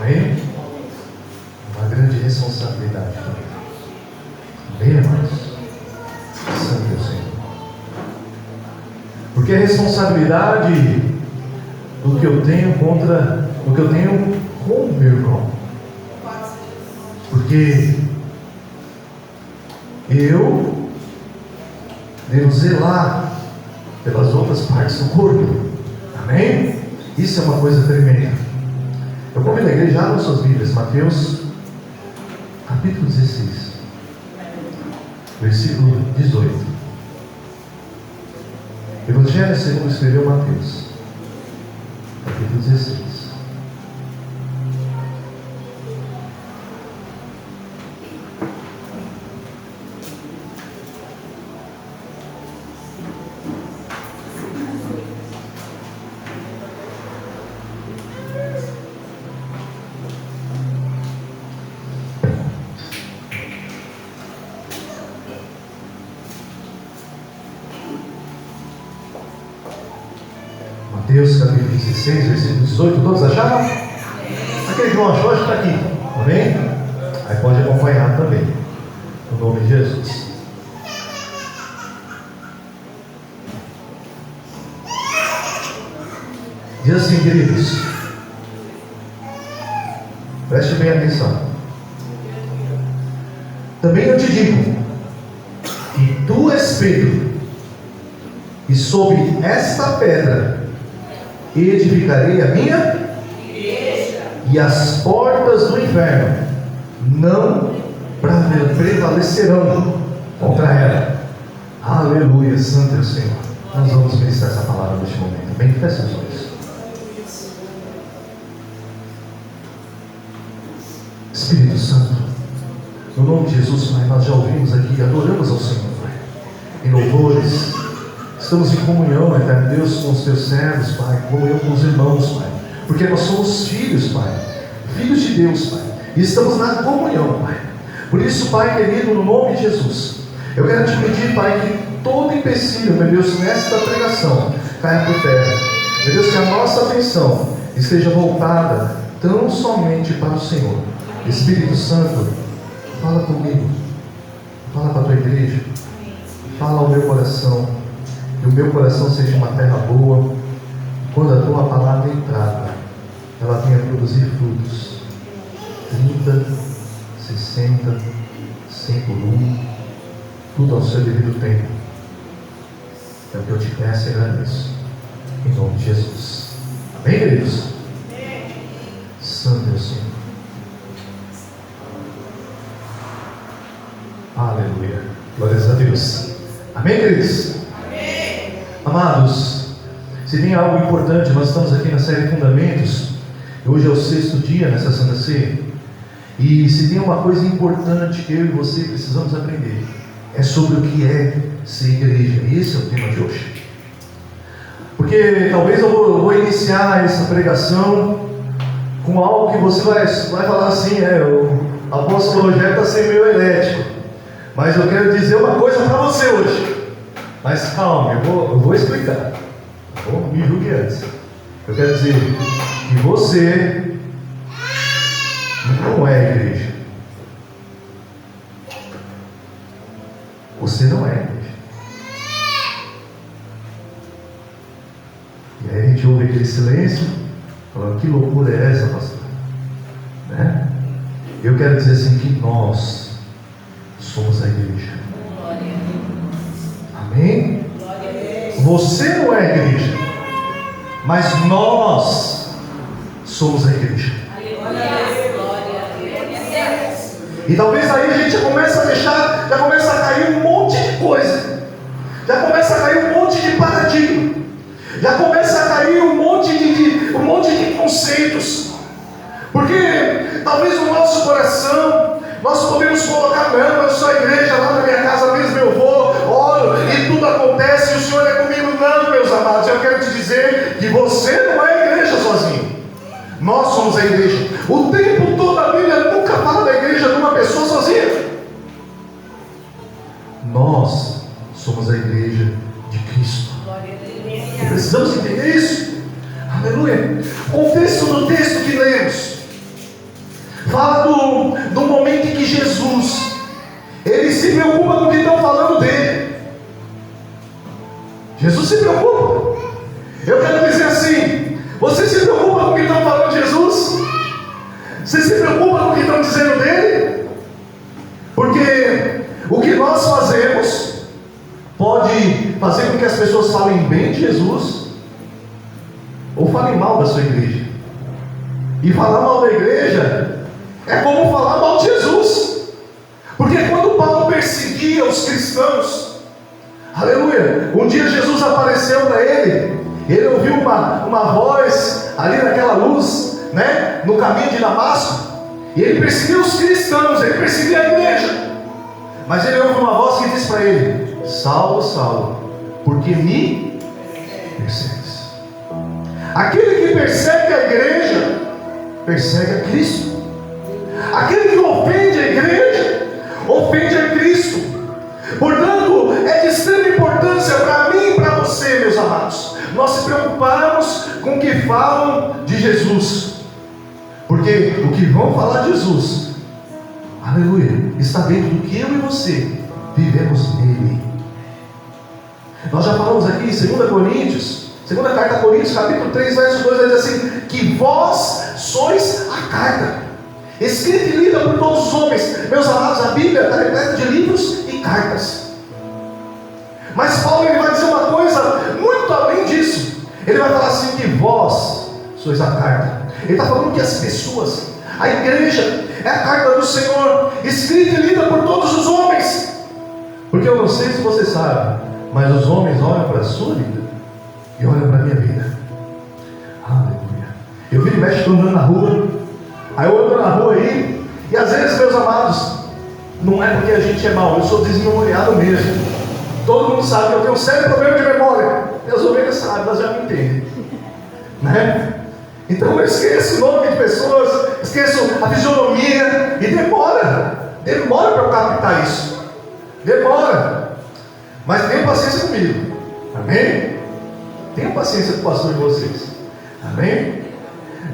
Amém? Uma grande responsabilidade também. Amém, amados? Santo é o Senhor. Porque a responsabilidade do que eu tenho contra o que eu tenho com o meu irmão. Porque eu devo zelar pelas outras partes do corpo. Amém? Isso é uma coisa tremenda. Eu convido a igreja, abra suas Bíblias, Mateus capítulo 16, versículo 18. Evangelho segundo escreveu Mateus, capítulo 16. Mateus capítulo 16, versículo 18, todos acharam? Aquele que não achou, acho que está aqui, amém? Aí pode acompanhar também, no nome de Jesus. Diz assim, queridos, preste bem atenção. Também eu te digo que tu és Pedro, e sobre esta pedra edificarei a minha igreja, e as portas do inferno não prevalecerão contra ela. Aleluia, santo é o Senhor. Nós vamos ministrar essa palavra neste momento. Bem, feche os olhos. Espírito Santo, no nome de Jesus, Pai, nós já ouvimos aqui, adoramos ao Senhor, Pai, em louvores. Estamos em comunhão, eterno Deus, com os teus servos, Pai, comunhão com os irmãos, Pai, porque nós somos filhos, Pai, filhos de Deus, Pai, e estamos na comunhão, Pai. Por isso, Pai querido, no nome de Jesus, eu quero te pedir, Pai, que todo empecilho, meu Deus, nesta pregação caia por terra. Meu Deus, que a nossa atenção esteja voltada tão somente para o Senhor. Espírito Santo, fala comigo, fala para a tua igreja, fala ao meu coração. Que o meu coração seja uma terra boa, quando a tua palavra entrar, ela venha produzir frutos, 30, 60, 100 por 1, tudo ao seu devido tempo. É o que eu te peço e agradeço, em nome de Jesus. Amém, queridos? Santo é o Senhor. Aleluia, glórias a Deus. Amém, queridos? Amados, se tem algo importante, nós estamos aqui na série Fundamentos, hoje é o 6º dia nessa Santa Ceia, e se tem uma coisa importante que eu e você precisamos aprender, é sobre o que é ser igreja, e esse é o tema de hoje. Porque talvez eu vou iniciar essa pregação com algo que você vai falar assim, o apóstolo Rogério está sendo meio elétrico, mas eu quero dizer uma coisa para você hoje. Mas calma, eu vou explicar. Não me julgue antes. Eu quero dizer que você não é igreja. Você não é igreja. E aí a gente ouve aquele silêncio, falando, que loucura é essa, pastor? Né? Eu quero dizer assim, que nós somos a igreja. Amém? Você não é a igreja, mas nós somos a igreja. E talvez aí a gente já começa a cair um monte de coisa, já começa a cair um monte de paradigma, já começa a cair um monte de conceitos, porque talvez no nosso coração nós podemos colocar, não, eu sou a igreja lá na minha casa mesmo, eu vou, oro e tudo acontece, e o Senhor é comigo. Não, meus amados, eu quero te dizer que você não é a igreja sozinho, nós somos a igreja. O tempo todo a Bíblia nunca fala da igreja de uma pessoa sozinha. Nós somos a igreja de Cristo. E precisamos entender isso. Aleluia. O contexto do texto que lemos do momento em que Jesus, ele se preocupa com o que estão falando dele. Jesus se preocupa. Eu quero dizer assim: você se preocupa com o que estão falando de Jesus? Você se preocupa com o que estão dizendo dele? Porque o que nós fazemos pode fazer com que as pessoas falem bem de Jesus ou falem mal da sua igreja. E falar mal da igreja é como falar mal de Jesus. Porque quando Paulo perseguia os cristãos, aleluia, um dia Jesus apareceu para ele. Ele ouviu uma voz ali naquela luz, né, no caminho de Damasco. E ele perseguiu os cristãos, ele perseguia a igreja. Mas ele ouve uma voz que diz para ele: Saulo, Saulo, por que me persegues? Aquele que persegue a igreja persegue a Cristo. Aquele que ofende a igreja ofende a Cristo. Portanto, é de extrema importância para mim e para você, meus amados, nós se preocuparmos com o que falam de Jesus. Porque o que vão falar de Jesus, aleluia, está dentro do que eu e você vivemos nele. Nós já falamos aqui em 2 Coríntios, segunda carta a Coríntios, capítulo 3, verso 2, ele diz assim: que vós sois a carta, escrita e lida por todos os homens. Meus amados, a Bíblia está repleta de livros e cartas. Mas Paulo, ele vai dizer uma coisa muito além disso. Ele vai falar assim: que vós sois a carta. Ele está falando que as pessoas, a igreja, é a carta do Senhor, escrita e lida por todos os homens. Porque eu não sei se você sabe, mas os homens olham para a sua vida e olham para a minha vida. Aleluia. Eu viro e mexo, estou andando na rua. Aí eu ando na rua aí, e às vezes, meus amados, não é porque a gente é mau, eu sou desmemoriado mesmo. Todo mundo sabe que eu tenho um sério problema de memória. Minhas ovelhas sabem, elas já me entendem, né? Então eu esqueço o nome de pessoas, esqueço a fisionomia, e demora para eu captar isso. Demora. Mas tenham paciência comigo. Amém? Tenham paciência com o pastor de vocês. Amém?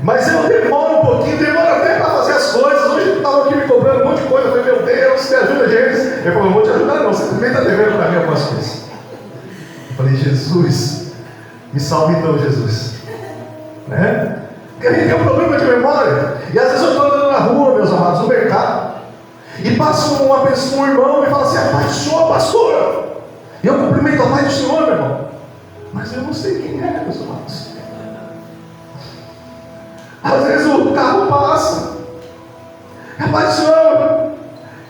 Mas eu demoro um pouquinho, demoro até para fazer as coisas. Hoje eu estava aqui me cobrando um monte de coisa. Eu falei: meu Deus, me ajuda, gente. Ele falou: não vou te ajudar não, você também está devendo para mim algumas coisas. Eu falei: Jesus, me salve então, Jesus, né? Porque a gente tem um problema de memória. E às vezes eu estou andando na rua, meus amados, no mercado, e passa um irmão e fala assim: a paz do Senhor, pastor. E eu cumprimento a paz do Senhor, meu irmão, mas eu não sei quem é, meus amados. Às vezes o carro passa, a paz do Senhor,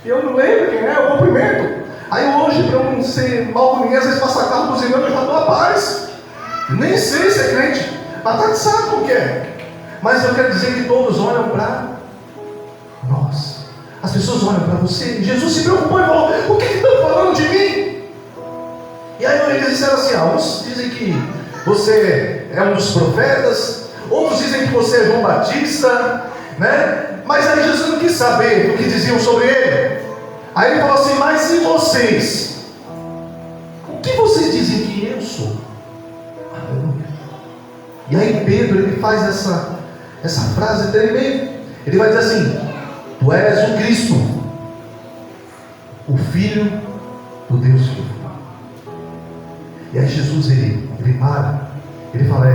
e eu não lembro quem é, eu cumprimento. Aí hoje, para eu não ser mal com ninguém, às vezes passa carro buzinando, eu já dou a paz. Nem sei se é crente, mas tá de saco o que é. Mas eu quero dizer que todos olham para nós. As pessoas olham para você. Jesus se preocupou e falou: o que estão falando de mim? E aí eles disseram assim: uns dizem que você é um dos profetas, outros dizem que você é João Batista, né? Mas aí Jesus não quis saber o que diziam sobre ele. Aí ele falou assim: mas e vocês? O que vocês dizem que eu sou? Aleluia. E aí Pedro, ele faz essa frase tremenda. Ele vai dizer assim: tu és o Cristo, o Filho do Deus vivo. E aí Jesus, ele para, ele fala: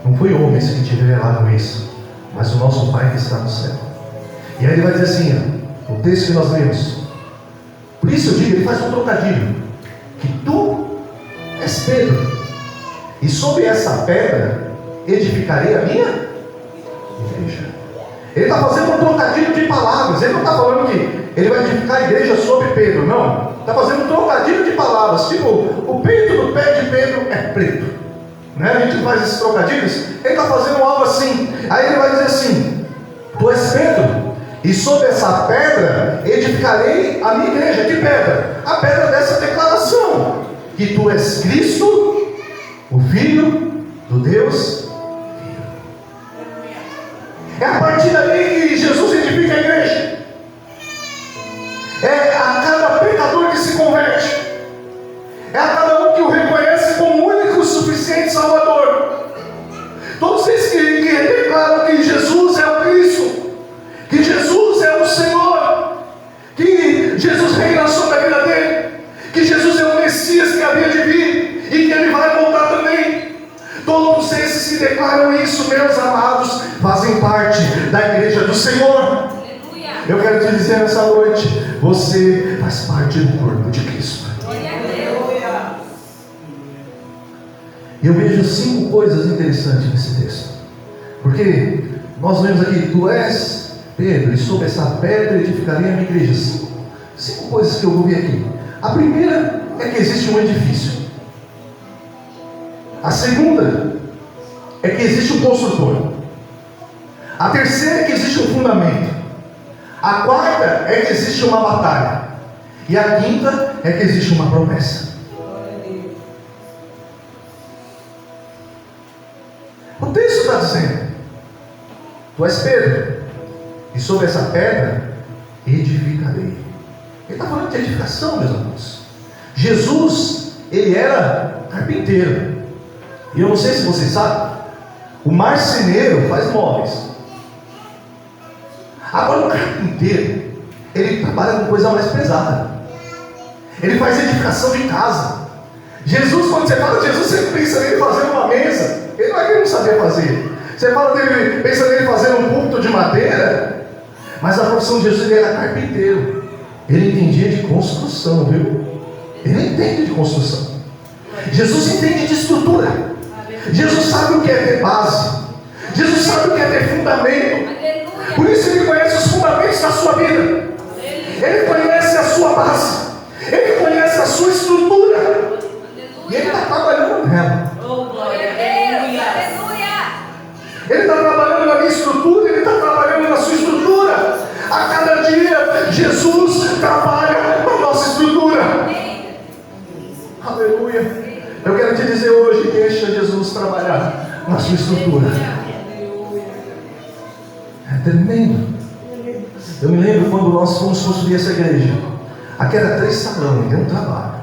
não foi homens que te revelaram isso, mas o nosso Pai que está no céu. E aí ele vai dizer assim, o texto que nós lemos: por isso eu digo, ele faz um trocadilho, que tu és Pedro, e sobre essa pedra edificarei a minha igreja. Ele está fazendo um trocadilho de palavras. Ele não está falando que ele vai edificar a igreja sobre Pedro, não. Está fazendo um trocadilho de palavras. Tipo, o peito do pé de Pedro é preto, né? A gente faz esses trocadilhos. Ele está fazendo algo assim. Aí ele vai dizer assim: tu és Pedro, e sobre essa pedra edificarei a minha igreja. Que pedra? A pedra dessa declaração, que tu és Cristo, o Filho do Deus. É a partir daí que Jesus edifica a igreja. É a cada pecador que se converte. É a cada um que o reconhece como o único e suficiente Salvador. Todos esses que declaram que Jesus é o Cristo, que Jesus é parte da igreja do Senhor. Eu quero te dizer nessa noite, você faz parte do corpo de Cristo. Eu vejo 5 coisas interessantes nesse texto, porque nós vemos aqui: tu és Pedro, e sobre essa pedra edificarei a minha igreja. 5 coisas que eu vou ver aqui. A primeira é que existe um edifício. A segunda é que existe um construtor. A terceira é que existe um fundamento. A quarta é que existe uma batalha. E a quinta é que existe uma promessa. O texto está dizendo: tu és Pedro, e sobre essa pedra edificarei. Ele está falando de edificação, meus amigos. Jesus, ele era carpinteiro. E eu não sei se vocês sabem, o marceneiro faz móveis. Agora o carpinteiro, ele trabalha com coisa mais pesada. Ele faz edificação de casa. Jesus, quando você fala de Jesus, você pensa nele fazendo uma mesa. Ele não é que ele não sabia fazer. Você fala dele, pensa nele fazendo um púlpito de madeira. Mas a profissão de Jesus, ele era carpinteiro. Ele entendia de construção, viu? Ele entende de construção. Jesus entende de estrutura. Jesus sabe o que é ter base. Jesus sabe o que é ter fundamento. Por isso ele conhece os fundamentos da sua vida. Ele conhece a sua base. Ele conhece a sua estrutura. E ele está trabalhando nela. Ele está trabalhando na minha estrutura. Ele está trabalhando na sua estrutura. A cada dia Jesus trabalha na nossa estrutura. Aleluia. Eu quero te dizer hoje: deixa Jesus trabalhar na sua estrutura. É tremendo. Eu me lembro quando nós fomos construir essa igreja. Aqui era 3 salões, deu um trabalho.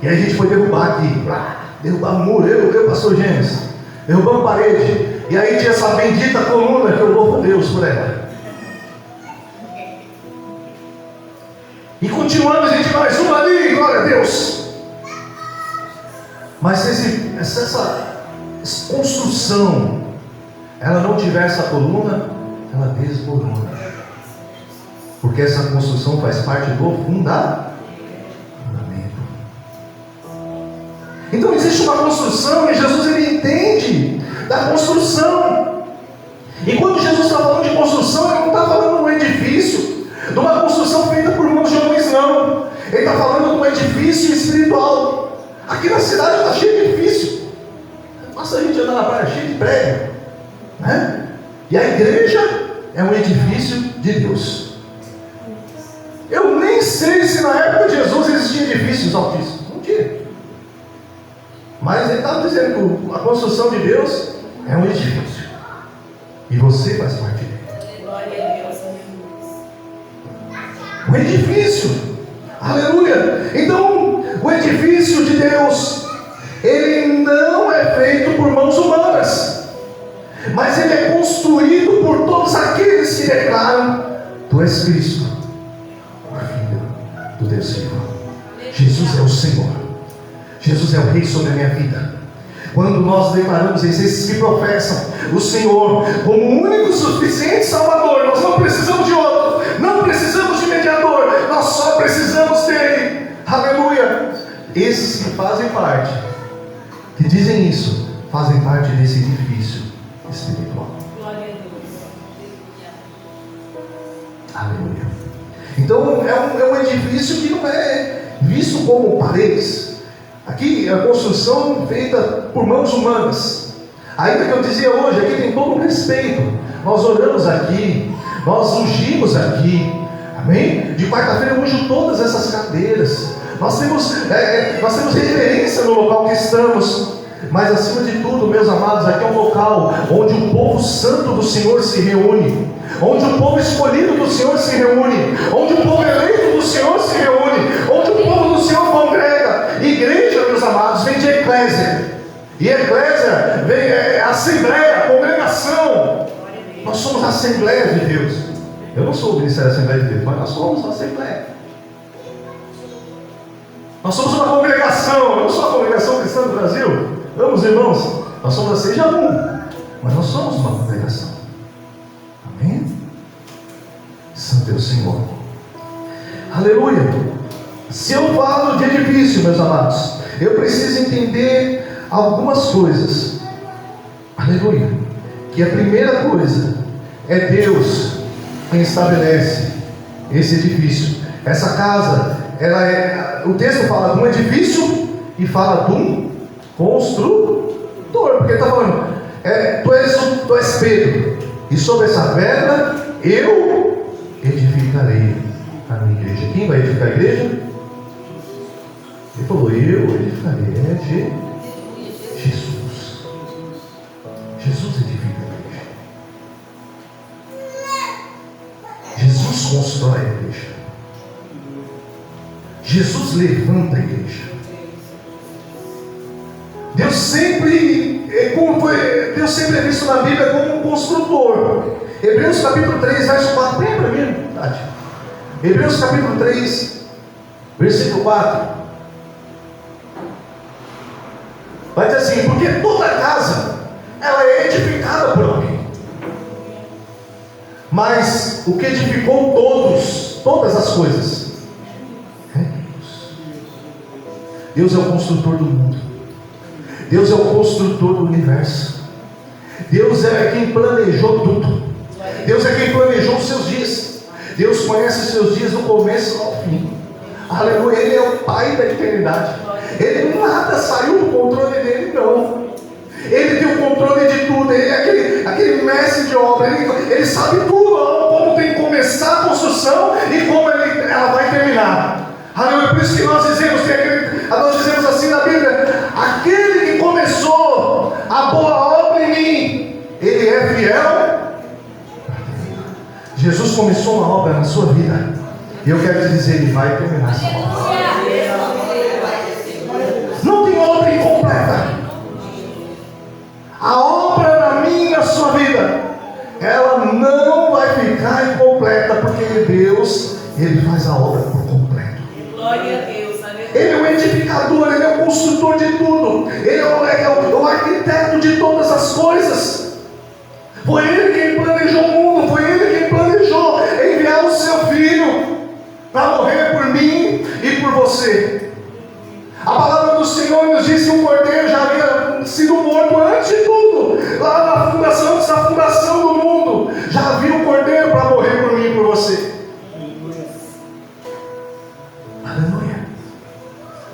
E aí a gente foi derrubar aqui, derrubar muro, eu pastor Gênesis, derrubamos parede. E aí tinha essa bendita coluna que eu louvo a Deus por ela. E continuamos, a gente mais uma ali, glória a Deus. Mas se essa construção ela não tiver essa coluna, ela desmorona. Porque essa construção faz parte do fundamento. Então existe uma construção e Jesus ele entende da construção. E quando Jesus está falando de construção, ele não está falando de um edifício, de uma construção feita por mãos de homens, não. Ele está falando de um edifício espiritual. Aqui na cidade está cheio de edifício. Basta a gente andar na praia, cheio de prédio, né? E a igreja é um edifício de Deus. Eu nem sei se na época de Jesus existiam edifícios altíssimos. Não tinha. Mas ele estava dizendo que a construção de Deus é um edifício. E você faz parte dele. Glória a Deus. Um edifício. Aleluia. Então, o edifício de Deus, ele não é feito por mãos humanas, mas ele é construído por todos aqueles que declaram: tu és Cristo, o Filho do Deus vivo. Jesus é o Senhor. Jesus é o Rei sobre a minha vida. Quando nós declaramos esses que professam o Senhor como o único suficiente Salvador, nós não precisamos de outro, não precisamos de mediador, nós só precisamos dele. Aleluia. Esses que fazem parte, que dizem isso, fazem parte desse edifício espiritual. Glória a Deus. Aleluia. Então é um edifício que não é visto como paredes. Aqui a construção feita por mãos humanas. Ainda que eu dizia hoje, aqui tem todo o respeito. Nós oramos aqui, nós ungimos aqui. Amém? De quarta-feira eu unjo todas essas cadeiras. Nós temos reverência no local que estamos. Mas acima de tudo, meus amados, aqui é um local onde o povo santo do Senhor se reúne, onde o povo escolhido do Senhor se reúne, onde o povo eleito do Senhor se reúne, onde o povo do Senhor congrega. Igreja, meus amados, vem de eclésia. E eclésia vem assembleia, congregação. Nós somos a Assembleia de Deus. Eu não sou o Ministério da Assembleia de Deus, mas nós somos a Assembleia. Nós somos uma congregação. Eu não sou a congregação cristã do Brasil. Vamos, irmãos, nós somos a Seja Um, mas nós somos uma congregação. Santo é o Senhor. Aleluia. Se eu falo de edifício, meus amados, eu preciso entender algumas coisas. Aleluia. Que a primeira coisa é Deus quem estabelece esse edifício. Essa casa, o texto fala de um edifício e fala de um construtor, porque ele está falando, tu és Pedro, e sobre essa pedra eu edificarei a minha igreja. Quem vai edificar a igreja? Ele falou, eu edificarei. Jesus. Jesus edifica a igreja. Jesus constrói a igreja. Jesus levanta a igreja. Deus sempre é visto na Bíblia como um construtor. Hebreus capítulo 3, verso 4. Lembra mesmo? Hebreus capítulo 3, versículo 4. Vai dizer assim: porque toda casa ela é edificada por alguém, mas o que edificou todas as coisas é Deus. Deus é o construtor do mundo. Deus é o construtor do universo. Deus é quem planejou tudo. Deus é quem planejou os seus dias. Deus conhece os seus dias do começo ao fim. Aleluia. Ele é o Pai da eternidade. Ele nada saiu do controle dele, não. Ele tem o controle de tudo. Ele é aquele mestre de obra. Ele sabe tudo, como tem que começar a construção e como ela vai terminar. Aleluia. Por isso que nós dizemos assim na Bíblia: aquele que começou a boa obra em mim, ele é fiel. Jesus começou uma obra na sua vida, e eu quero te dizer, ele vai terminar essa obra. Não tem obra incompleta. A obra na minha e na sua vida, ela não vai ficar incompleta, porque Deus, ele faz a obra por completo. Glória a Deus. Ele é o edificador, ele é o construtor de tudo, ele é o arquiteto de todas as coisas. Foi ele quem planejou o mundo, foi ele quem planejou enviar o seu filho para morrer por mim e por você. A palavra do Senhor nos diz que o cordeiro já havia sido morto antes de tudo, lá na fundação, antes da fundação do mundo, já havia o cordeiro para morrer por mim e por você. Aleluia.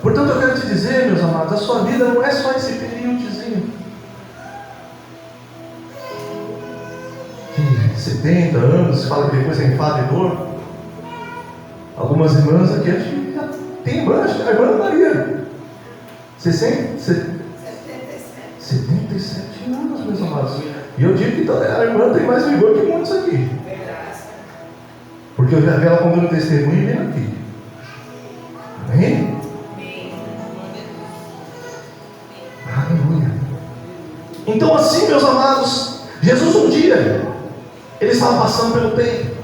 Portanto, eu quero te dizer, meus amados, a sua vida não é só esse períodozinho de 70 anos, fala que depois é enfado e dor. Algumas irmãs aqui, acho que já tem irmã, acho que a irmã Maria, 77 anos, meus amados. E eu digo que a irmã tem mais vigor que muitos aqui, porque eu já vi ela contando testemunho e vendo aqui. Amém? Aleluia. Então, assim, meus amados, Jesus um dia, ele estava passando pelo templo,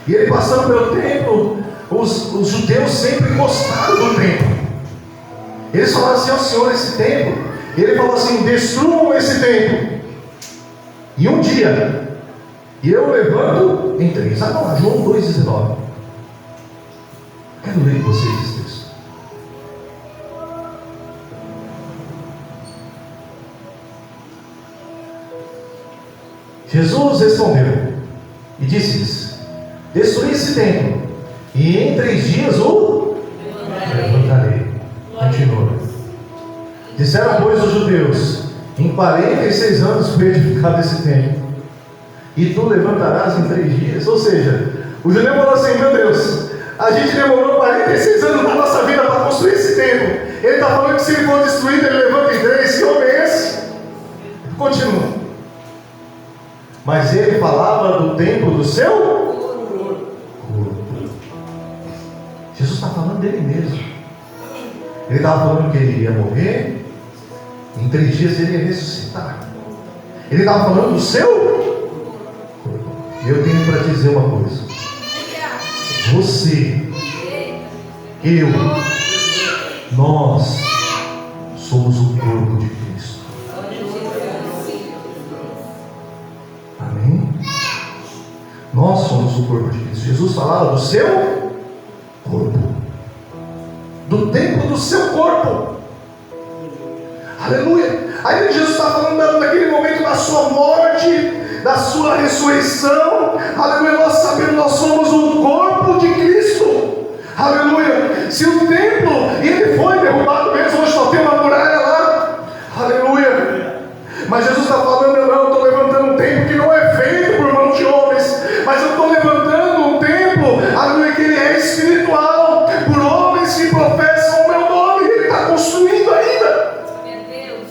e ele passando pelo templo, os judeus sempre gostaram do templo. Eles falaram assim: ó Senhor, esse templo, e ele falou assim: destruam esse templo, e um dia eu levanto em 3. Sabe lá, João 2,19. Quero ler com vocês esse texto. Jesus respondeu e disse-lhes: destruí esse templo, e em 3 dias o levantarei. Continua. Disseram, pois, os judeus: em 46 anos foi edificado esse templo, e tu levantarás em 3 dias. Ou seja, o judeu falou assim: meu Deus, a gente demorou 46 anos da nossa vida para construir esse templo. Ele está falando que se ele for destruído, ele levanta em 3. Que homem é esse? Continua. Mas ele falava do templo do seu corpo. Jesus está falando dele mesmo. Ele estava falando que ele ia morrer, em 3 dias ele ia ressuscitar. Ele estava falando do seu corpo. E eu tenho para te dizer uma coisa: você, eu, nós somos o corpo de Cristo. Amém? Nós somos o corpo de Cristo. Jesus falava do seu corpo, do templo do seu corpo. Aleluia. Aí Jesus está falando daquele momento da sua morte, da sua ressurreição. Aleluia. Nós sabemos, nós somos o corpo de Cristo. Aleluia. Se o templo, ele foi derrubado mesmo, hoje só tem uma muralha lá. Aleluia. Mas Jesus está falando, não, eu estou levantando um templo que não é feito por mão de homens, mas eu estou levantando um templo, aleluia, que ele é espiritual, por homens que professam o meu nome, e ele está construindo ainda. Meu Deus.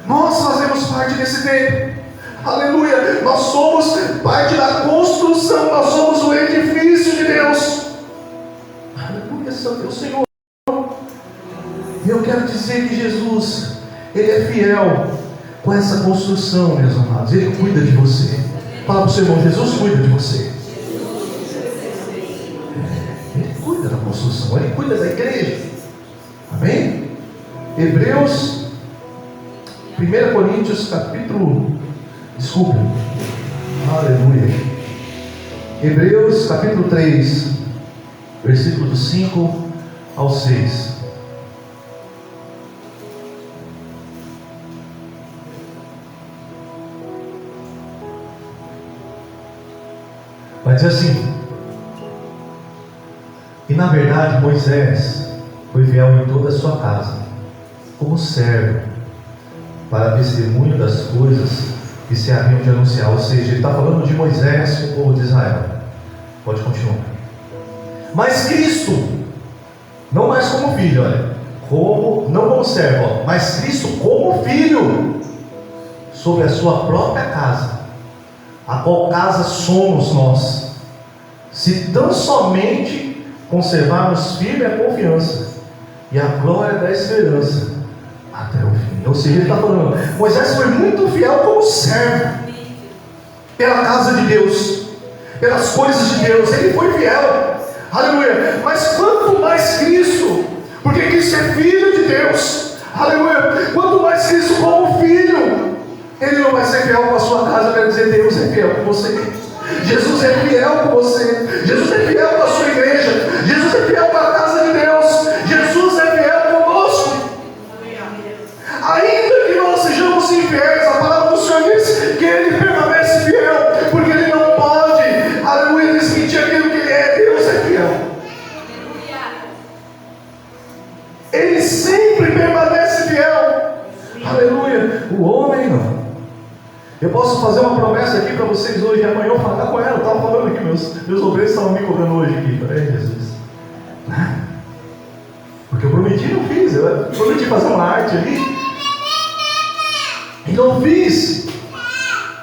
Nós fazemos parte desse templo. Aleluia. Nós somos parte da construção, nós somos o edifício de Deus. Aleluia, santo é o Senhor. E eu quero dizer que Jesus, Ele é fiel com essa construção, meus amados. Ele cuida de você. Fala para o seu irmão, Jesus cuida de você. Ele cuida da construção, Ele cuida da igreja. Amém? Hebreus, 1 Coríntios, aleluia. Hebreus, capítulo 3, versículos 5 ao 6. Vai dizer assim: e na verdade Moisés foi fiel em toda a sua casa, como servo, para testemunho das coisas que se haviam de anunciar. Ou seja, ele está falando de Moisés com o povo de Israel. Pode continuar. Mas Cristo, não mais como filho, olha, não como servo, mas Cristo como filho, sobre a sua própria casa, a qual casa somos nós, se tão somente conservarmos firme a confiança e a glória da esperança até o fim. Ou seja, ele está falando, Moisés foi muito fiel como servo, pela casa de Deus, pelas coisas de Deus, ele foi fiel, aleluia. Mas quanto mais Cristo, porque Cristo é filho de Deus, aleluia, quanto mais Cristo como filho, ele não vai ser fiel com a sua casa. Eu quero dizer, Deus é fiel com você, Jesus é fiel com você, Jesus é fiel com a sua igreja, Jesus é fiel com a casa de Deus, Jesus é fiel conosco. Ainda que nós sejamos infiéis, a palavra do Senhor diz que Ele permanece fiel, porque Ele não pode, aleluia, desmentir aquilo que Ele é. Deus é fiel, Ele sempre permanece fiel, aleluia. O homem não. Eu posso fazer uma promessa aqui para vocês hoje, e amanhã eu falar com ela. Eu estava falando aqui, meus obreiros estavam me cobrando hoje aqui. Falei, Jesus, porque eu prometi, não fiz. Eu prometi fazer uma arte ali e não fiz.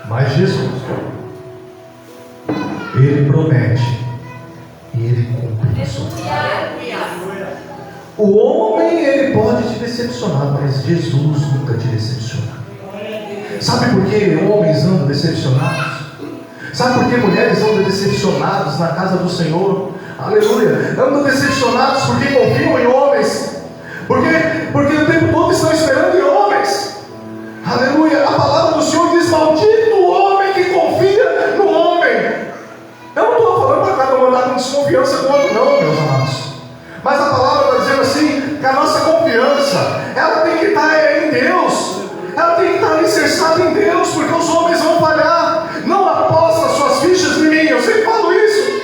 Mas Jesus, Ele promete e Ele cumpre na sua vida. O homem, ele pode te decepcionar, mas Jesus nunca te decepciona. Sabe por que homens andam decepcionados? Sabe por que mulheres andam decepcionadas na casa do Senhor? Aleluia! Andam decepcionados porque confiam em homens, porque o tempo todo estão esperando em homens. Aleluia! A palavra do Senhor diz: maldito o homem que confia no homem. Eu não estou falando para cada um andar com desconfiança com o outro, não, meus amados. Mas a palavra está dizendo assim, que a nossa confiança, ela tem que estar em Deus, ela tem que estar alicerçada em Deus, porque os homens vão falhar. Não aposta as suas fichas em mim, eu sempre falo isso.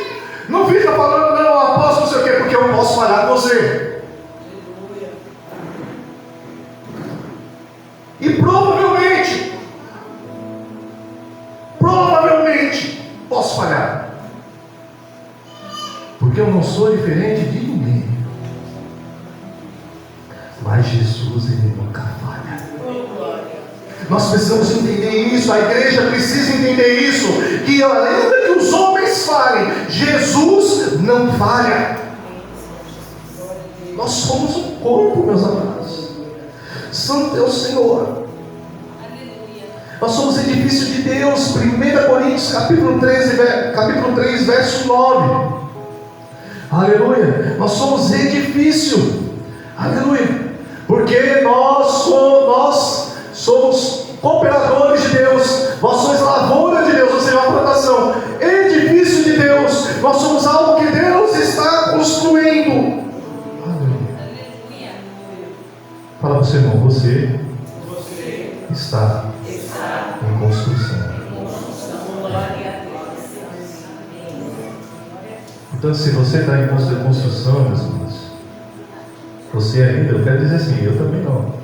Não fica falando, não, eu aposto não sei o quê, porque eu posso falhar com você. E provavelmente posso falhar, porque eu não sou diferente de ninguém. Mas Jesus, Ele nunca falha. Nós precisamos entender isso, a igreja precisa entender isso, que ainda que os homens falhem, Jesus não falha. Nós somos um corpo, meus amados. Santo é o Senhor. Nós somos edifício de Deus. 1 Coríntios capítulo 3, verso 9. Aleluia. Nós somos edifício. Aleluia. Porque nós somos cooperadores de Deus. Nós somos lavoura de Deus. Ou Então, se você está em construção, meus irmãos, você ainda, eu quero dizer assim, eu também não.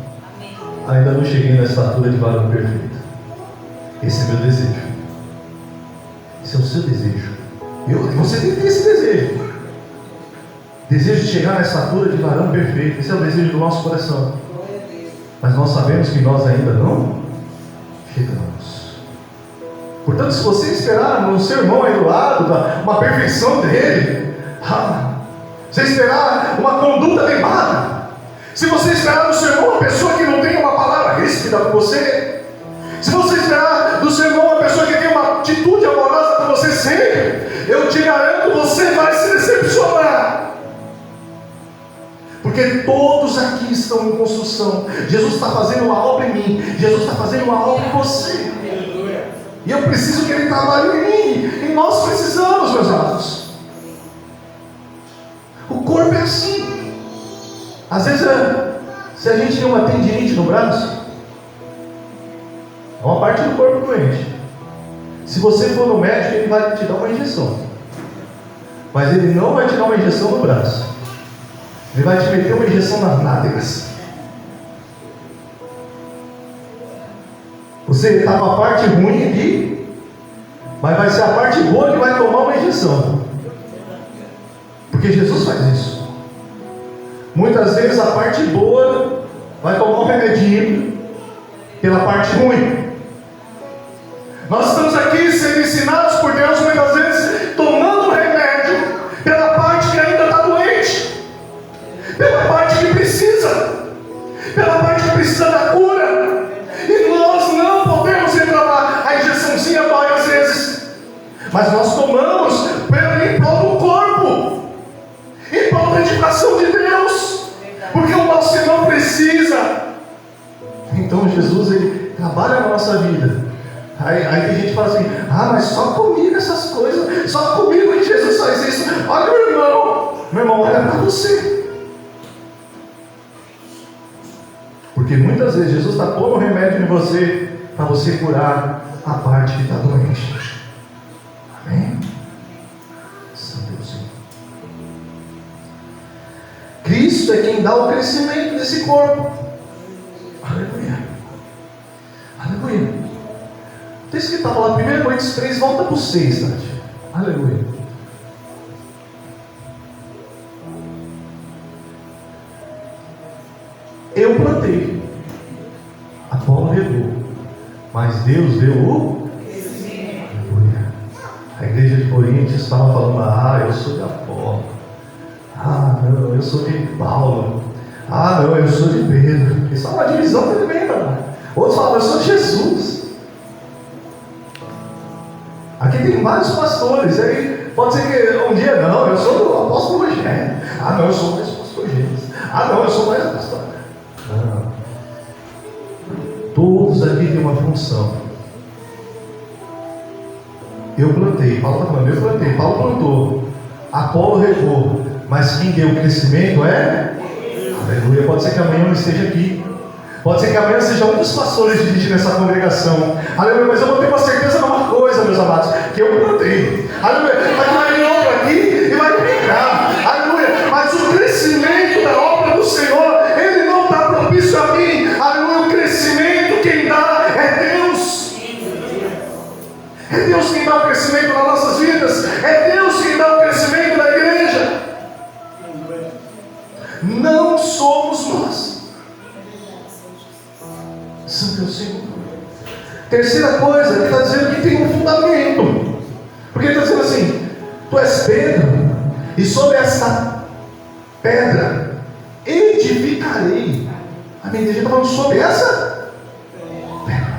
Ainda não cheguei na estatura de varão perfeito. Esse é meu desejo. Esse é o seu desejo. Você tem que ter esse desejo. Desejo de chegar na estatura de varão perfeito. Esse é o desejo do nosso coração. Mas nós sabemos que nós ainda não chegamos. Portanto, se você esperar no seu irmão aí do lado, uma perfeição dele, você esperar uma conduta lembrada, se você esperar do seu irmão uma pessoa que não tem uma palavra ríspida com você, se você esperar do seu irmão uma pessoa que tem uma atitude amorosa com você sempre, eu te garanto, você vai se decepcionar. Porque todos aqui estão em construção. Jesus está fazendo uma obra em mim, Jesus está fazendo uma obra em você. E eu preciso que Ele trabalhe em mim. E nós precisamos, meus amados. O corpo é assim. Às vezes, se a gente tem uma tendinite no braço, é uma parte do corpo doente. Se você for no médico, ele vai te dar uma injeção. Mas ele não vai te dar uma injeção no braço. Ele vai te meter uma injeção nas nádegas. Você está com a parte ruim aqui, mas vai ser a parte boa que vai tomar uma injeção. Porque Jesus faz isso. Muitas vezes a parte boa vai tomar um remedinho pela parte ruim. Nós estamos aqui sendo ensinados por Deus, muitas vezes tomando remédio pela parte que ainda está doente, pela parte que precisa, pela parte que precisa da cura. E nós não podemos reclamar. A injeçãozinha dói às vezes, mas nós tomamos em prol do corpo, em prol da edificação de Deus, porque o nosso irmão precisa. Então Jesus, Ele trabalha na nossa vida. Aí tem gente que fala assim: mas só comigo essas coisas, só comigo que Jesus faz isso. Olha meu irmão, olha para você. Porque muitas vezes Jesus está pondo um remédio em você, para você curar a parte que está doente. Amém? Santo Deus. Cristo é quem dá o crescimento desse corpo. Aleluia. Aleluia. O texto que estava lá, 1 Coríntios 3, volta para o 6, Tati. Aleluia. Eu plantei, Apolo regou, mas Deus deu o crescimento. Aleluia. A igreja de Coríntios estava falando: eu sou de Apolo. Não, eu sou de Paulo. Não, eu sou de Pedro. Isso é uma divisão tremenda. Outros falam: eu sou de Jesus. Aqui tem vários pastores. Aí pode ser que um dia, não, eu sou do apóstolo Rogério. Não, eu sou mais pastor Jesus. Não, eu sou mais pastor. Não. Todos aqui têm uma função. Eu plantei, Paulo está falando, eu plantei, Paulo plantou, Apolo regou, mas quem deu o crescimento é? Aleluia. Pode ser que amanhã eu esteja aqui. Pode ser que amanhã seja um dos pastores dirigir nessa congregação. Aleluia. Mas eu vou ter uma certeza de uma coisa, meus amados, que eu plantei. Aleluia. Mas vai vir outro aqui e vai pegar. Aleluia. Mas o crescimento da obra do Senhor, Ele não está propício a mim. Aleluia. O crescimento quem dá é Deus. É Deus quem dá o crescimento nas nossas vidas. É Deus quem dá o crescimento da igreja. Não somos nós. Santo é o Senhor. Terceira coisa, Ele está dizendo que tem um fundamento. Porque Ele está dizendo assim: tu és Pedro, e sobre esta pedra edificarei. Amém? Ele está falando sobre essa pedra.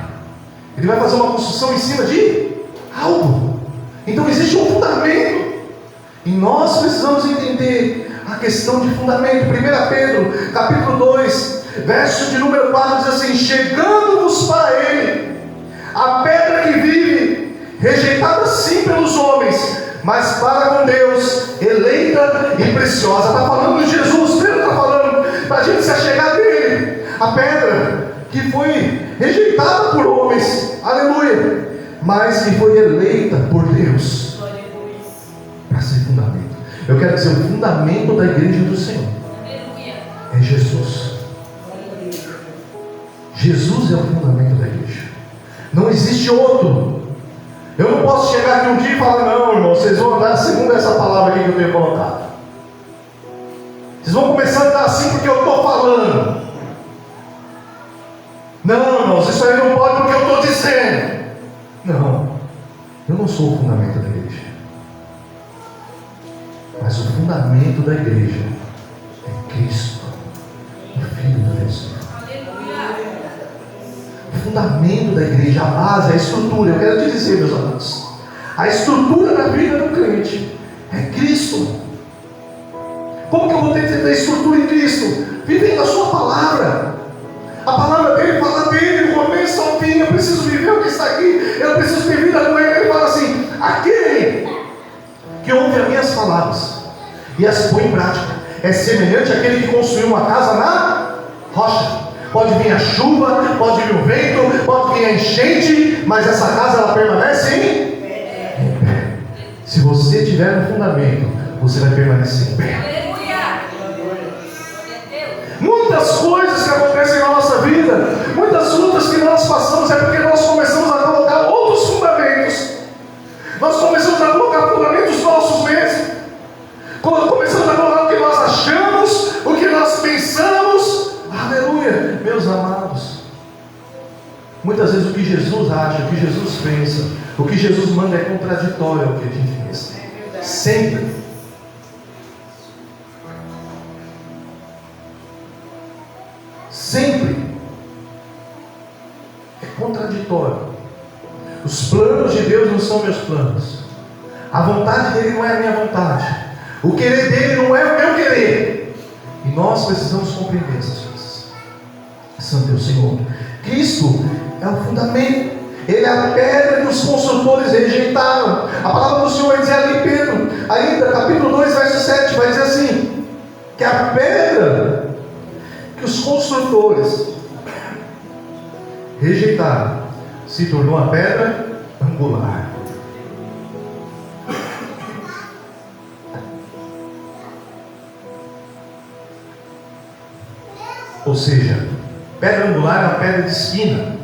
Ele vai fazer uma construção em cima de algo. Então existe um fundamento. E nós precisamos entender a questão de fundamento. 1 Pedro, capítulo 2, verso de número 4, diz assim: chegando-vos para Ele, a pedra que vive, rejeitada sim pelos homens, mas para com Deus, eleita e preciosa. Está falando de Jesus. Pedro está falando para a gente se achegar dele. A pedra que foi rejeitada por homens, aleluia, mas que foi eleita por Deus para ser fundamento. Eu quero dizer, o fundamento da igreja do Senhor é Jesus. Jesus é o fundamento da igreja. Não existe outro. Eu não posso chegar aqui um dia e falar: não, irmão, vocês vão andar segundo essa palavra aqui que eu tenho colocado. Vocês vão começar a andar assim porque eu estou falando. Não, irmãos, isso aí não pode porque eu estou dizendo. Não, eu não sou o fundamento da igreja. Mas o fundamento da igreja é Cristo, o Filho de Deus. O fundamento da igreja, a base, a estrutura, eu quero te dizer, meus amados, a estrutura da vida do crente é Cristo. Como que eu vou ter que ter estrutura em Cristo? Vivendo a sua palavra. A palavra dele fala dele, do começo ao fim. Eu preciso viver o que está aqui. Eu preciso ter vida com ele. Ele fala assim: aquele que ouve as minhas palavras e as põe em prática é semelhante àquele que construiu uma casa na rocha. Pode vir a chuva, pode vir o vento, pode vir a enchente, mas essa casa ela permanece em pé. Se você tiver um fundamento, você vai permanecer em pé. Muitas coisas que acontecem na nossa vida, muitas lutas que nós passamos, é porque nós começamos a colocar outros fundamentos. Nós começamos a colocar fundamentos nossos mesmos. Começamos a colocar o que nós achamos, o que nós pensamos. Aleluia, meus amados. Muitas vezes o que Jesus acha, o que Jesus pensa, o que Jesus manda é contraditório ao que a gente pensa. Sempre. Sempre é contraditório. Os planos de Deus não são meus planos. A vontade dele não é a minha vontade. O querer dele não é o meu querer. E nós precisamos compreender essas coisas. Santo é o Senhor. Cristo é o fundamento. Ele é a pedra que os construtores rejeitaram. A palavra do Senhor vai dizer ali em Pedro, ainda capítulo 2, verso 7, vai dizer assim: que a pedra que os construtores rejeitaram se tornou a pedra angular. Ou seja, pedra angular é uma pedra de esquina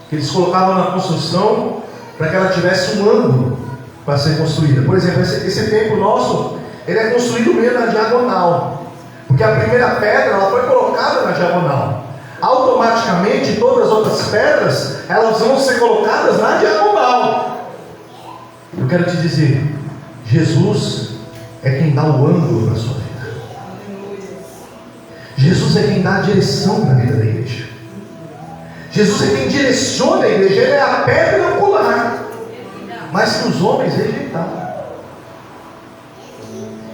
que eles colocavam na construção para que ela tivesse um ângulo para ser construída. Por exemplo, esse templo nosso, ele é construído meio na diagonal, porque a primeira pedra ela foi colocada na diagonal. Automaticamente todas as outras pedras elas vão ser colocadas na diagonal. Eu quero te dizer, Jesus é quem dá o ângulo para a sua vida. Jesus é quem dá a direção para a vida da igreja. Jesus é quem direciona a igreja. Ele é a pedra angular, mas que os homens rejeitaram.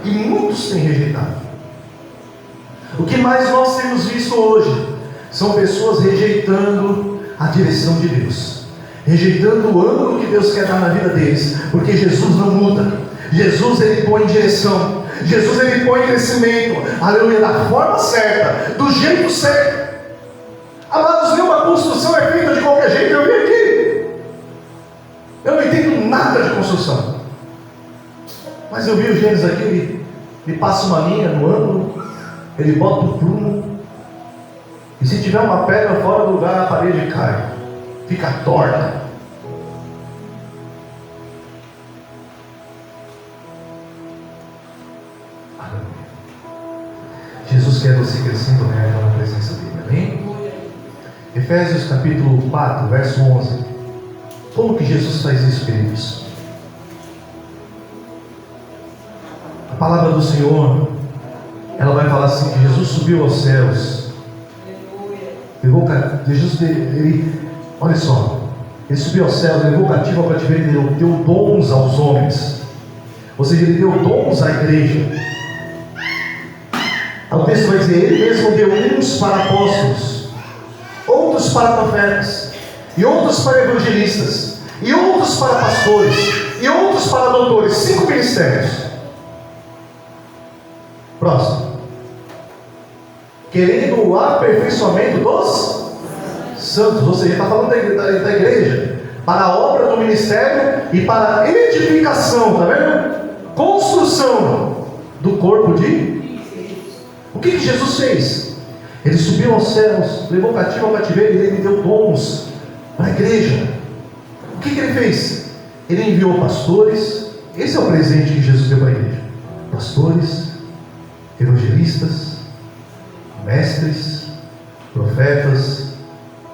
E muitos têm rejeitado. O que mais nós temos visto hoje são pessoas rejeitando a direção de Deus, rejeitando o ângulo que Deus quer dar na vida deles, porque Jesus não muda. Jesus ele põe direção, Jesus ele põe crescimento, aleluia, da forma certa, do jeito certo. Amados, nenhuma construção é feita de qualquer jeito. Eu vim aqui, eu não entendo nada de construção, mas eu vi o Gênesis aqui, ele passa uma linha no ângulo, ele bota o prumo, e se tiver uma pedra fora do lugar, a parede cai, fica torta. Jesus quer você crescendo real na presença dele, amém? Efésios capítulo 4, verso 11. Como que Jesus faz isso, queridos? A palavra do Senhor, ela vai falar assim, que Jesus subiu aos céus. Jesus, olha só, ele subiu aos céus, levou o cativo ao cativeiro, ele deu dons aos homens. Ou seja, ele deu dons à igreja. O texto vai dizer, ele mesmo deu uns para apóstolos, outros para profetas, e outros para evangelistas, e outros para pastores, e outros para doutores. 5 ministérios. Próximo. Querendo o aperfeiçoamento dos santos. Ou seja, está falando da igreja, para a obra do ministério e para a edificação, está vendo? Construção do corpo de... O que Jesus fez? Ele subiu aos céus, levou cativo ao cativeiro e ele deu dons para a igreja. O que ele fez? Ele enviou pastores. Esse é o presente que Jesus deu para a igreja: pastores, evangelistas, mestres, profetas,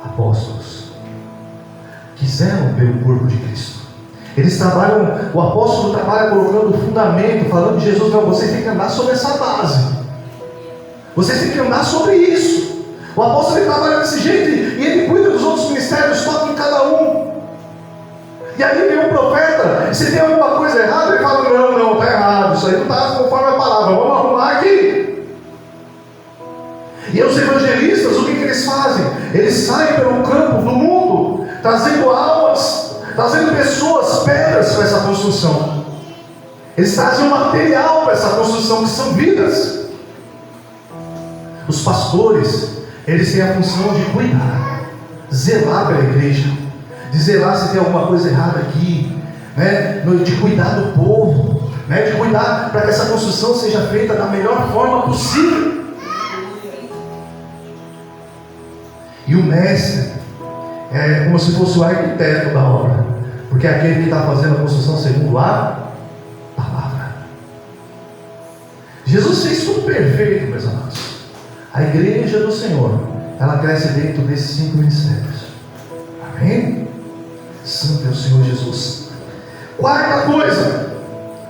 apóstolos. Quiseram ver o corpo de Cristo. Eles trabalham, o apóstolo trabalha colocando o fundamento, falando de Jesus. Não, vocês têm que andar sobre essa base, vocês têm que andar sobre isso. O apóstolo ele trabalha desse jeito e ele cuida dos outros ministérios, toca em cada um. E aí vem um profeta, se tem alguma coisa errada, ele fala: não, está errado, isso aí não está conforme a palavra, vamos arrumar aqui. E os evangelistas, o que eles fazem? Eles saem pelo campo do mundo, trazendo almas, trazendo pessoas, pedras para essa construção. Eles trazem um material para essa construção, que são vidas. Os pastores, eles têm a função de cuidar, zelar pela igreja, de zelar se tem alguma coisa errada aqui, né? De cuidar do povo, né? De cuidar para que essa construção seja feita da melhor forma possível. E o mestre é como se fosse o arquiteto da obra, porque é aquele que está fazendo a construção segundo a palavra. Jesus fez tudo perfeito, meus amados. A igreja do Senhor, ela cresce dentro desses 5 ministérios. Amém? Santo é o Senhor Jesus. Quarta coisa,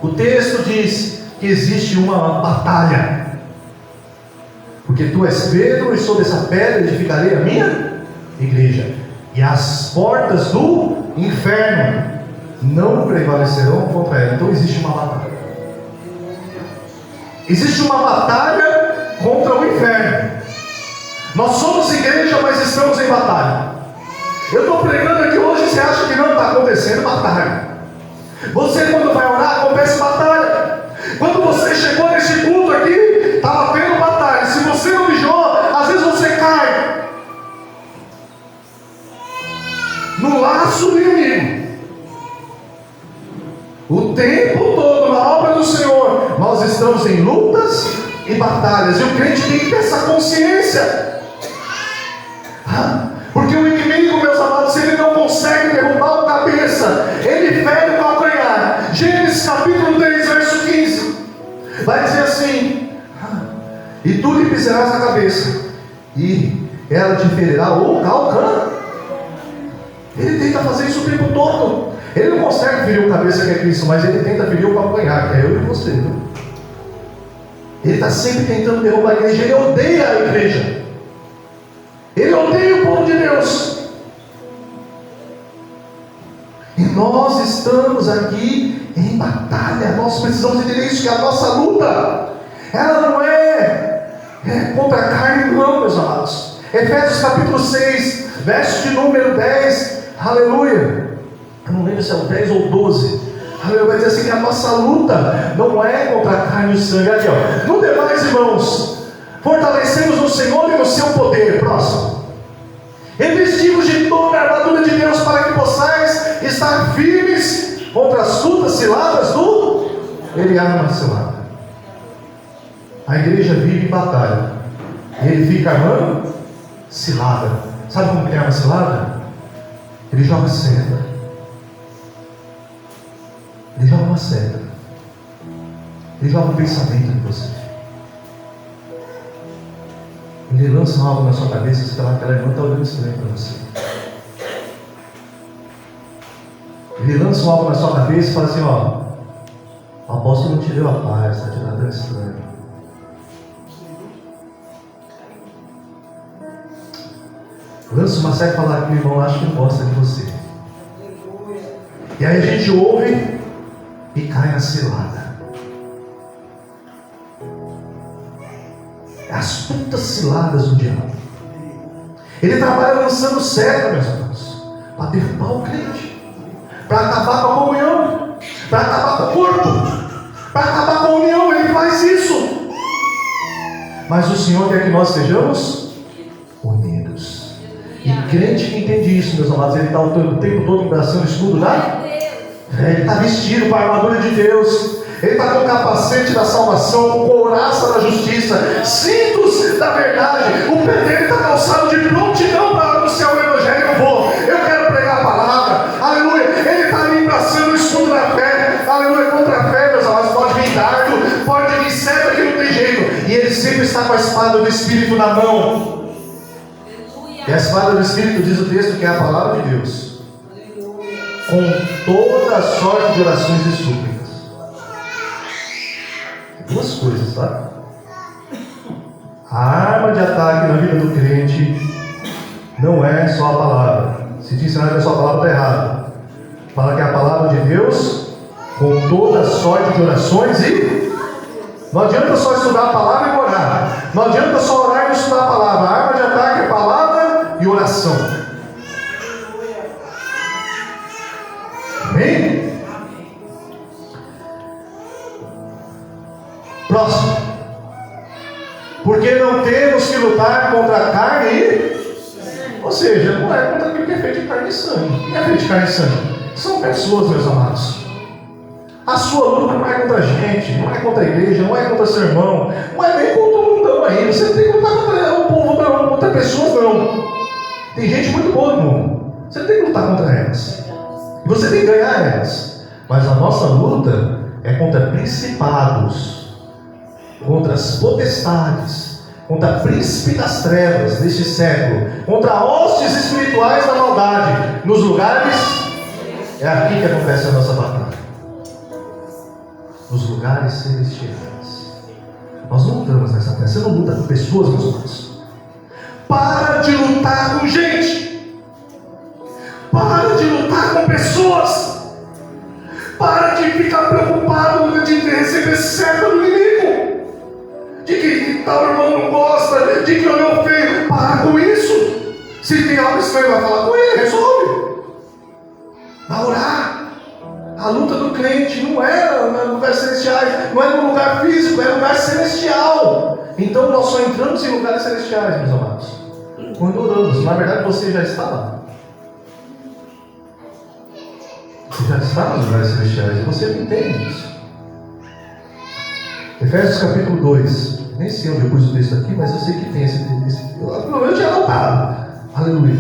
o texto diz que existe uma batalha. Porque tu és Pedro, e sobre essa pedra edificarei a minha igreja, e as portas do inferno não prevalecerão contra ela. Então existe uma batalha. Existe uma batalha contra o inferno. Nós somos igreja, mas estamos em batalha. Eu estou pregando aqui hoje, você acha que não está acontecendo batalha? Você, quando vai orar, acontece batalha. Quando você chegou nesse culto aqui, estava tendo batalha. Se você não vigiou, às vezes você cai no laço do inimigo. O tempo todo, na obra do Senhor, nós estamos em lutas e batalhas. E o crente tem que ter essa consciência. Porque o inimigo, meus amados, ele não consegue derrubar o cabeça, ele fere o calcanhar. Gênesis capítulo 3, verso 15, vai dizer assim: e tu lhe pisarás na cabeça, e ela te ferirá o calcanhar. Ele tenta fazer isso o tempo todo. Ele não consegue ferir o cabeça, que é Cristo, mas ele tenta ferir o calcanhar, que é eu e você, viu? Ele está sempre tentando derrubar a igreja. Ele odeia a igreja, ele odeia o povo de Deus. E nós estamos aqui em batalha. Nós precisamos entender isso, que a nossa luta, ela não é contra a carne, não, meus amados. Efésios capítulo 6, verso de número 10, aleluia. Eu não lembro se é o 10 ou 12. Aleluia, vai dizer assim, que a nossa luta não é contra a carne e o sangue. Aqui, ó: no demais, irmãos, fortalecemos no Senhor e no seu poder. Próximo. Revestimos de toda a armadura de Deus, para que possais estar firmes contra as lutas ciladas do... Ele arma a cilada. A igreja vive em batalha, e ele fica armando cilada. Sabe como que é arma cilada? Ele joga seta. Ele joga uma seta. Ele joga um pensamento em você. Ele lança algo na sua cabeça, você está lá, aquela irmã está olhando estranho para você. Ele lança algo na sua cabeça e fala assim: ó, o apóstolo não te deu a paz, está te dando estranho. Lança uma seta e fala que o irmão acha que não gosta de você. E aí a gente ouve e cai na cilada. Astutas ciladas do diabo. Ele trabalha lançando seta, meus irmãos, para derrubar o crente, para acabar com a comunhão, para acabar com o corpo, para acabar com a união. Ele faz isso. Mas o Senhor quer que nós sejamos unidos. E crente que entende isso, meus amados, ele está o tempo todo embraçando o escudo da fé. Ele está vestido com a armadura de Deus. Ele está com o capacete da salvação, com couraça da justiça, cintos da verdade. O pé dele está calçado de prontidão para anunciar o evangelho. Eu quero pregar a palavra, aleluia. Ele está ali passando o escudo da fé, aleluia. Contra a fé, meus amados, pode vir dardo, pode vir seta, que não tem jeito. E ele sempre está com a espada do Espírito na mão. E a espada do Espírito, diz o texto, que é a palavra de Deus, com toda a sorte de orações e súplicas. Duas coisas, tá? A arma de ataque na vida do crente não é só a palavra. Se te ensinar que é só a palavra, está errado. Fala que é a palavra de Deus com toda a sorte de orações e... Não adianta só estudar a palavra e orar. Não adianta só orar e não estudar a palavra. A arma de ataque é palavra e oração. Amém? Próximo. Porque não temos que lutar contra a carne e... Ou seja, não é contra aquilo que é feito de carne e sangue. O que é feito de carne e sangue? São pessoas, meus amados. A sua luta não é contra a gente, não é contra a igreja, não é contra seu irmão, não é nem contra o mundão aí. Você não tem que lutar contra o povo, contra pessoas, não. Tem gente muito boa no mundo. Você não tem que lutar contra elas. E você tem que ganhar elas. Mas a nossa luta é contra principados, contra as potestades, contra príncipe das trevas deste século, contra hostes espirituais da maldade nos lugares. É aqui que acontece a nossa batalha, nos lugares celestiais. Nós não lutamos nessa terra. Você não luta com pessoas, meus irmãos. Para de lutar com gente. Para de lutar com pessoas. Para de ficar preocupado de receber seta do inimigo, de que tal irmão não gosta, de que olhou feio. Para com isso. Se tem algo estranho, vai falar com ele, resolve. Vai orar. A luta do crente não é no lugar celestial, não é no lugar físico, é no lugar celestial. Então nós só entramos em lugares celestiais, meus amados, quando oramos. Na verdade você já está lá. Você já está nos lugares celestiais e você não entende isso. Efésios capítulo 2. Nem sei onde eu pus o texto aqui, mas eu sei que tem esse pelo menos eu tinha anotado. Aleluia.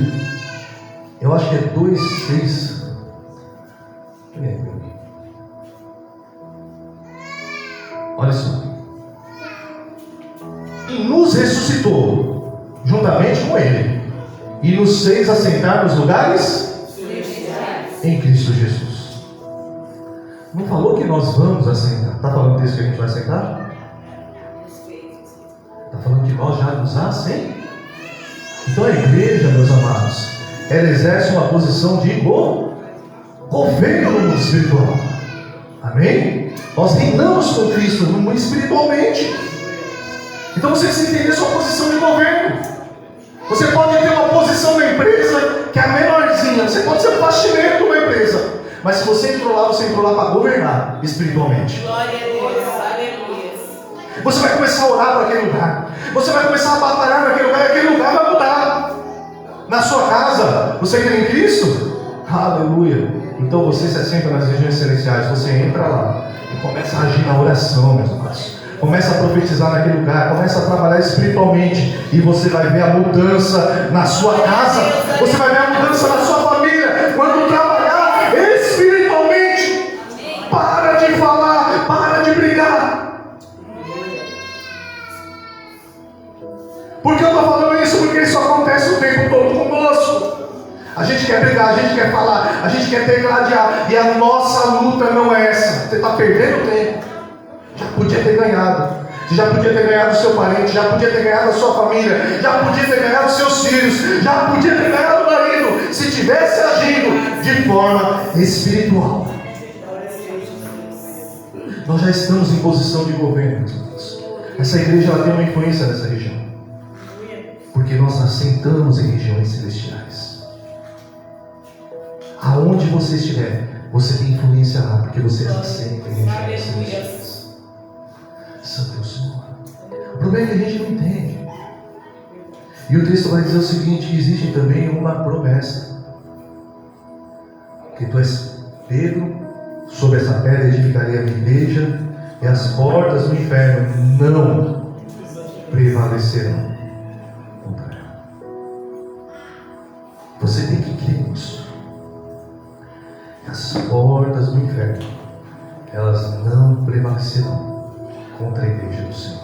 Eu acho que é 2:6. Olha só. E nos ressuscitou juntamente com Ele, e nos fez assentar nos lugares em Cristo Jesus. Não falou que nós vamos assentar? Está falando disso que a gente vai assentar? Está falando que nós já nos assentamos. Então a igreja, meus amados, ela exerce uma posição de governo no mundo espiritual. Amém? Nós reinamos com Cristo no mundo espiritualmente. Então você precisa entender sua posição de governo. Você pode ter uma posição na empresa que é a menorzinha. Você pode ser faxineiro de uma empresa, mas se você entrou lá para governar espiritualmente. Glória a Deus, aleluia. Você vai começar a orar para aquele lugar. Você vai começar a batalhar naquele lugar, e aquele lugar vai mudar. Na sua casa, você crê em Cristo? Aleluia. Então você se assenta nas regiões celestiais. Você entra lá e começa a agir na oração, meus irmãos. Começa a profetizar naquele lugar, começa a trabalhar espiritualmente, e você vai ver a mudança na sua casa, você vai ver a mudança na sua família, quando trabalhar espiritualmente. Para de falar, para de brigar. Por que eu estou falando isso? Porque isso acontece o tempo todo conosco. A gente quer brigar, a gente quer falar, a gente quer degladiar, e a nossa luta não é essa. Você está perdendo tempo. Já podia ter ganhado. Você já podia ter ganhado o seu parente, já podia ter ganhado a sua família, já podia ter ganhado os seus filhos, já podia ter ganhado o marido, se tivesse agindo de forma espiritual. Nós já estamos em posição de governo. Essa igreja ela tem uma influência nessa região, porque nós assentamos em regiões celestiais. Aonde você estiver, você tem influência lá, porque você assenta em regiões celestiais. Santo é o Senhor. O problema é que a gente não entende. E o texto vai dizer o seguinte: que existe também uma promessa, que tu és Pedro, sobre essa pedra edificarei a minha igreja, e as portas do inferno não prevalecerão contra ela. Você tem que crer nisso. As portas do inferno, elas não prevalecerão contra a igreja do Senhor.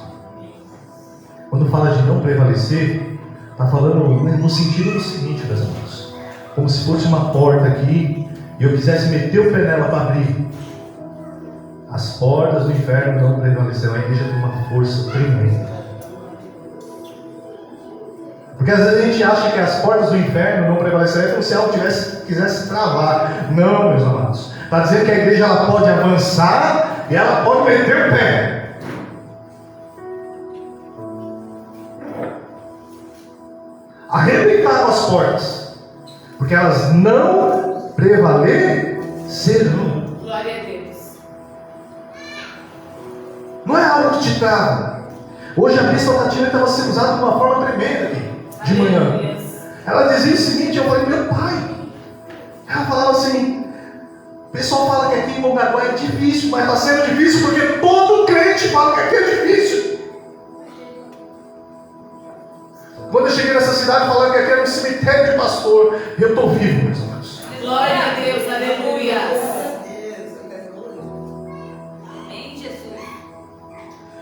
Quando fala de não prevalecer, está falando no sentido do seguinte, meus amigos: como se fosse uma porta aqui e eu quisesse meter o pé nela para abrir. As portas do inferno não prevalecerão. A igreja tem uma força tremenda. Porque às vezes a gente acha que as portas do inferno não prevalecerão como se algo quisesse travar. Não, meus amados. Está dizendo que a igreja ela pode avançar e ela pode meter o pé. Arrebentar com as portas, porque elas não prevalecerão. Glória a Deus. Não é algo que te trava. Hoje a Bispa Tatiana estava sendo usada de uma forma tremenda aqui, de manhã. Ela dizia o seguinte, eu falei, meu pai. Ela falava assim, o pessoal fala que aqui em Mongaguá é difícil, mas está sendo difícil porque todo crente fala que aqui é difícil. Quando eu cheguei nessa cidade, falaram que aqui era um cemitério de pastor. E eu estou vivo, meus irmãos. Glória a Deus, aleluia.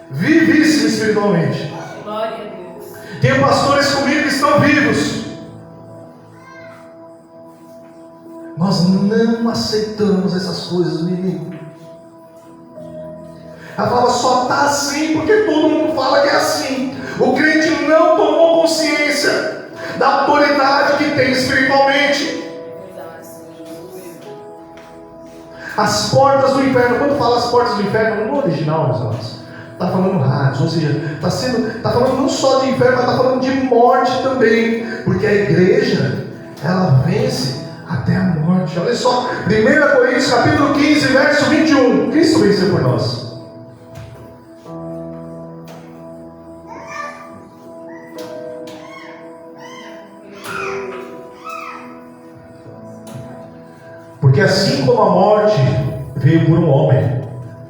Vivíssimo espiritualmente. Glória a Deus. Tenho pastores comigo que estão vivos. Nós não aceitamos essas coisas do inimigo. Ela falava, só está assim porque todo mundo fala que é assim. O crente não tomou consciência da autoridade que tem espiritualmente. As portas do inferno, quando fala as portas do inferno, no original, meus irmãos, está falando rádios, ou seja, está falando não só de inferno, mas está falando de morte também, porque a igreja, ela vence até a morte. Olha só, 1 Coríntios capítulo 15, verso 21, Cristo venceu por nós. Porque assim como a morte veio por um homem,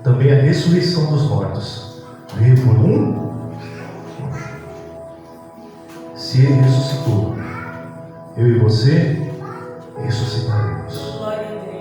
também a ressurreição dos mortos veio por um homem. Se ele ressuscitou, eu e você ressuscitaremos. Glória a Deus.